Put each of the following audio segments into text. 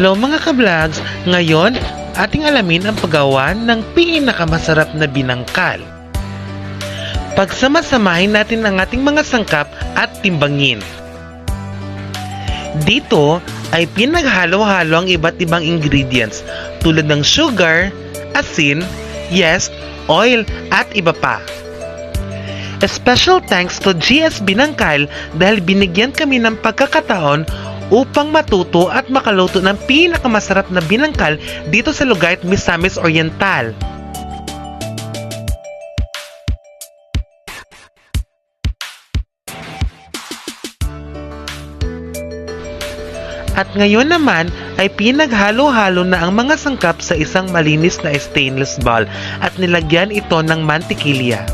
Hello mga ka-vlogs! Ngayon, ating alamin ang paggawa ng pinakamasarap na binangkal. Pagsama-samahin natin ang ating mga sangkap at timbangin. Dito ay pinaghalo-halo ang iba't ibang ingredients tulad ng sugar, asin, yeast, oil at iba pa. A special thanks to GS Binangkal dahil binigyan kami ng pagkakataon upang matuto at makaluto ng pinakamasarap na binangkal dito sa Lugait, Misamis Oriental. At ngayon naman ay pinaghalo-halo na ang mga sangkap sa isang malinis na stainless bowl at nilagyan ito ng mantikilya.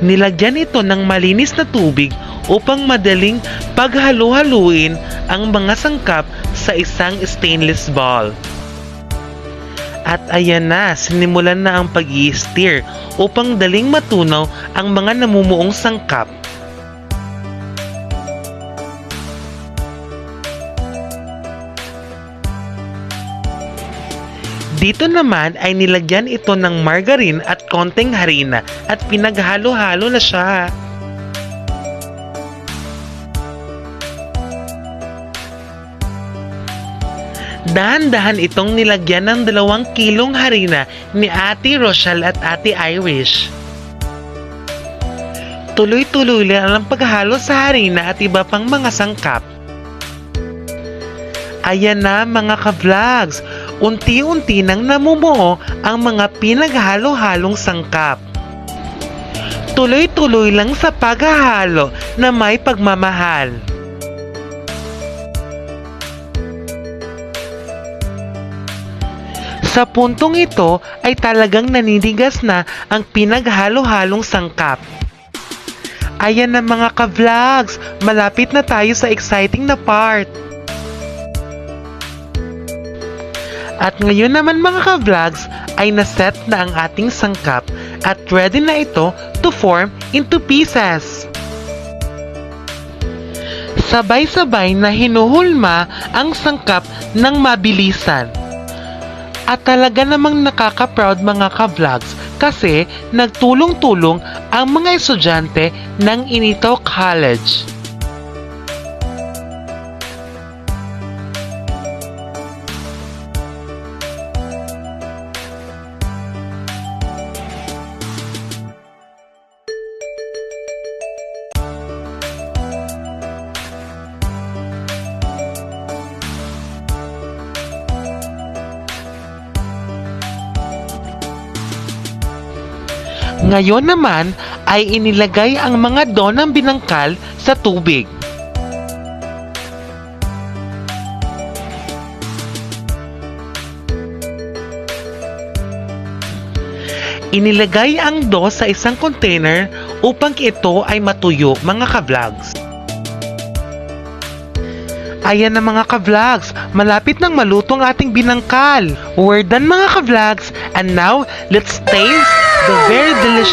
Nilagyan ito ng malinis na tubig upang madaling paghalo-haluin ang mga sangkap sa isang stainless bowl. At ayan na, sinimulan na ang pag-i-stir upang daling matunaw ang mga namumuong sangkap. Dito naman ay nilagyan ito ng margarine at konting harina at pinaghalo-halo na siya. Dahan-dahan itong nilagyan ng 2 kilong harina ni Ate Rochelle at Ate Irish. Tuloy-tuloy lang ang paghalo sa harina at iba pang mga sangkap. Ayan na mga ka-vlogs, unti-unti nang namumuo ang mga pinaghalo-halong sangkap. Tuloy-tuloy lang sa paghahalo na may pagmamahal. Sa puntong ito ay talagang naninigas na ang pinaghalo-halong sangkap. Ayan na mga ka-vlogs, malapit na tayo sa exciting na part. At ngayon naman mga ka-vlogs ay naset na ang ating sangkap at ready na ito to form into pieces. Sabay-sabay na hinuhulma ang sangkap ng mabilisan. At talaga namang nakaka-proud mga ka-vlogs kasi nagtulong-tulong ang mga estudyante ng Inito College. Ngayon naman ay inilagay ang mga dough ng binangkal sa tubig. Inilagay ang dough sa isang container upang ito ay matuyo mga ka-vlogs. Ayan na mga ka-vlogs, malapit nang maluto ang ating binangkal. We're done mga ka-vlogs, and now let's taste the very delicious